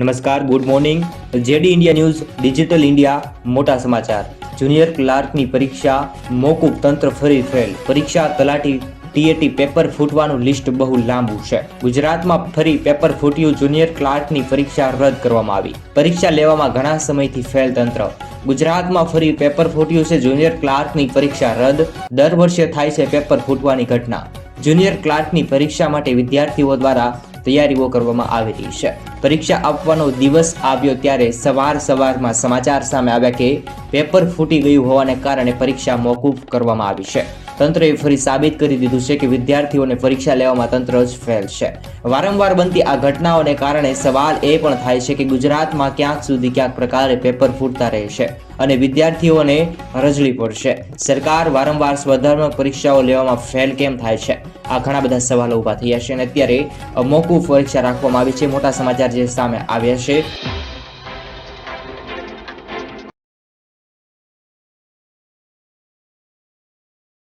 નમસ્કાર, good morning. JD India news digital India મોટા સમાચાર. જુનિયર ક્લાર્કની પરીક્ષા મોકૂફ, તંત્ર ફરી ફેલ. પરીક્ષા તલાટી ટીએટી પેપર ફૂટવાનું લિસ્ટ બહુ લાંબુ છે. ગુજરાતમાં ફરી પેપર ફૂટ્યું. જુનિયર ક્લાર્કની પરીક્ષા રદ કરવામાં આવી. પરીક્ષા લેવામાં ઘણા સમયથી ફેલ તંત્ર. ગુજરાતમાં ફરી પેપર ફૂટ્યું છે. જુનિયર ક્લાર્કની પરીક્ષા રદ. દર વર્ષે થાય છે પેપર ફૂટવાની ઘટના. જુનિયર ક્લાર્કની પરીક્ષા માટે વિદ્યાર્થીઓ દ્વારા તૈયારીઓ કરવામાં આવી રહી છે. પરીક્ષા આપવાનો દિવસ આવ્યો ત્યારે સવારમાં સમાચાર સામે આવ્યા કે પેપર ફૂટી ગયું હોવાને કારણે પરીક્ષા મોકૂફ કરવામાં આવી છે. તંત્રએ ફરી સાબિત કરી દીધું છે કે વિદ્યાર્થીઓને પરીક્ષા લેવામાં તંત્ર જ ફેલ છે. વારંવાર બનતી આ ઘટનાઓને કારણે સવાલ એ પણ થાય છે કે ગુજરાતમાં ક્યાંક પ્રકારે પેપર ફૂટતા રહે છે અને વિદ્યાર્થીઓને રજળી પડશે. સરકાર વારંવાર સ્પર્ધાત્મક પરીક્ષાઓ લેવામાં ફેલ કેમ થાય છે? આ ઘણા બધા સવાલો ઊભા થયા છે અને અત્યારે મોકૂફ પરીક્ષા રાખવામાં આવી છે. મોટા સમાચાર જે સામે આવ્યા છે.